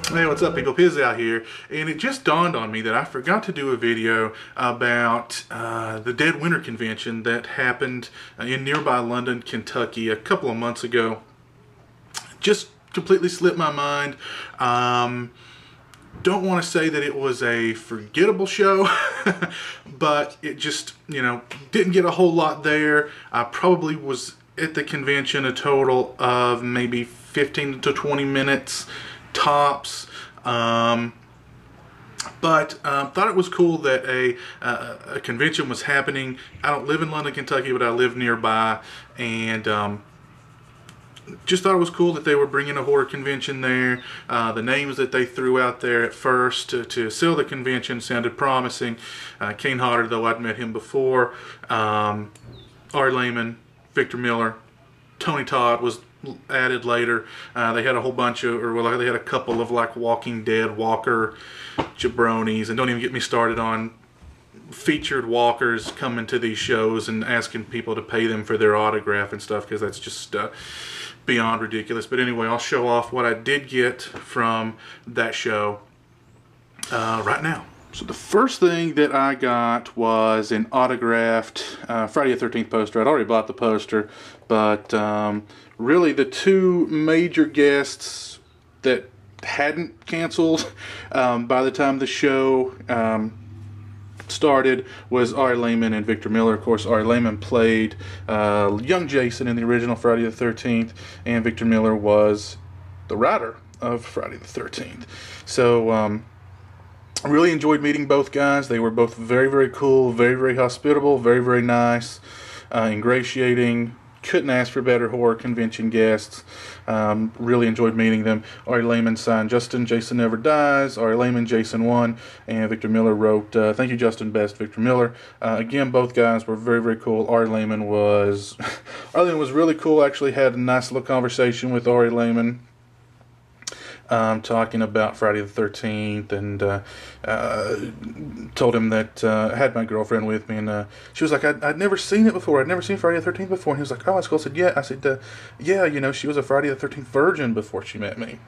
Hey, what's up people? Piz out here, and it just dawned on me that I forgot to do a video about the Dead Winter Convention that happened in nearby London, Kentucky a couple of months ago. Just completely slipped my mind. Don't want to say that it was a forgettable show, but it just, didn't get a whole lot there. I probably was at the convention a total of maybe 15 to 20 minutes tops, but thought it was cool that a convention was happening. I don't live in London, Kentucky, but I live nearby, and just thought it was cool that they were bringing a horror convention there. The names that they threw out there at first to sell the convention sounded promising. Kane Hodder, though I'd met him before. Ari Lehman, Victor Miller, Tony Todd was added later. They had a whole bunch of, they had a couple of like Walking Dead walker jabronis, and don't even get me started on featured walkers coming to these shows and asking people to pay them for their autograph and stuff, because that's just beyond ridiculous. But anyway, I'll show off what I did get from that show right now. So the first thing that I got was an autographed Friday the 13th poster. I'd already bought the poster, but really the two major guests that hadn't canceled by the time the show started was Ari Lehman and Victor Miller. Of course, Ari Lehman played young Jason in the original Friday the 13th, and Victor Miller was the writer of Friday the 13th. So I really enjoyed meeting both guys. They were both very, very cool, very, very hospitable, very, very nice, ingratiating. Couldn't ask for better horror convention guests. Really enjoyed meeting them. Ari Lehman signed Justin, Jason Never Dies. Ari Lehman, Jason 1. And Victor Miller wrote, thank you, Justin, best, Victor Miller. Again, both guys were very, very cool. Ari Lehman was really cool. Actually had a nice little conversation with Ari Lehman. Talking about Friday the 13th, and told him that I had my girlfriend with me, and she was like, I'd never seen it before. I'd never seen Friday the 13th before. And he was like, oh, that's cool. I said, yeah. I said, yeah, she was a Friday the 13th virgin before she met me.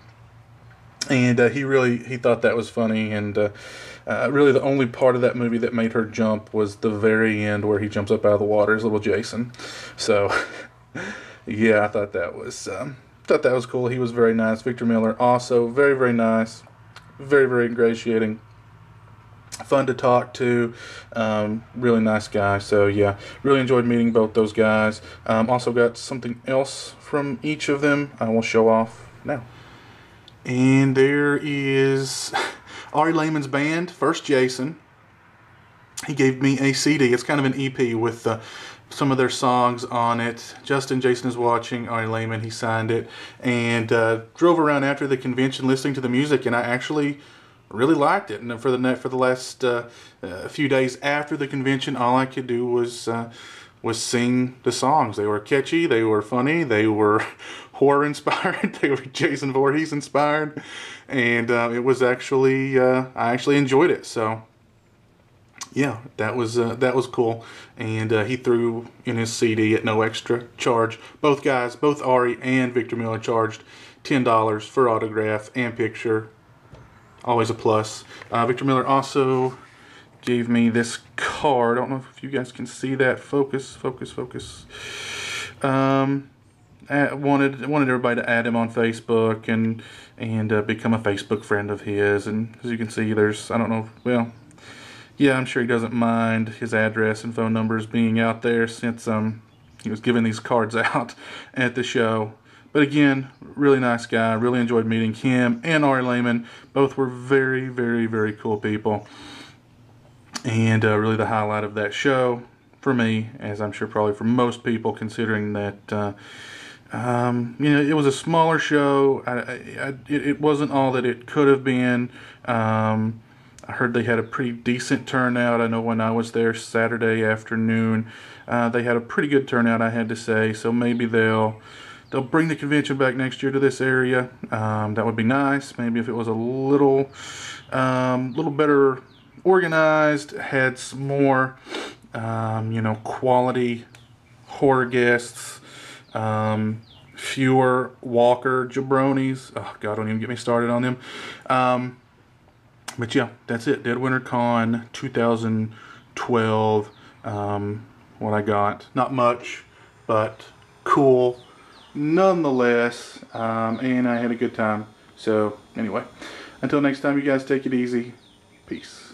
And he thought that was funny, and really the only part of that movie that made her jump was the very end where he jumps up out of the water as little Jason. So, yeah, I thought that was cool. He was very nice. Victor Miller also very, very nice, very, very ingratiating, fun to talk to, really nice guy. So yeah, really enjoyed meeting both those guys. Also got something else from each of them I will show off now. And there is Ari Lehman's band, First Jason. He gave me a CD. It's kind of an EP with some of their songs on it. Justin, Jason Is Watching, Ari Lehman, he signed it, and drove around after the convention listening to the music, and I actually really liked it. And for the last few days after the convention, all I could do was sing the songs. They were catchy, they were funny, they were horror inspired, they were Jason Voorhees inspired, and it was actually I actually enjoyed it. So yeah, that was cool, and he threw in his CD at no extra charge. Both guys, both Ari and Victor Miller, charged $10 for autograph and picture. Always a plus. Victor Miller also gave me this card. I don't know if you guys can see that. Focus. Wanted everybody to add him on Facebook and become a Facebook friend of his. And as you can see, there's, I don't know, well, yeah, I'm sure he doesn't mind his address and phone numbers being out there, since he was giving these cards out at the show. But again, really nice guy. Really enjoyed meeting him and Ari Lehman. Both were very, very, very cool people. And really the highlight of that show for me, as I'm sure probably for most people, considering that it was a smaller show. It wasn't all that it could have been. I heard they had a pretty decent turnout. I know when I was there Saturday afternoon, they had a pretty good turnout, I had to say. So maybe they'll bring the convention back next year to this area. That would be nice. Maybe if it was a little better organized, had some more, quality horror guests. fewer Walker jabronis. Oh God, don't even get me started on them. But yeah, that's it. Dead Winter Con 2012. What I got, not much, but cool nonetheless. And I had a good time. So anyway, until next time, you guys take it easy. Peace.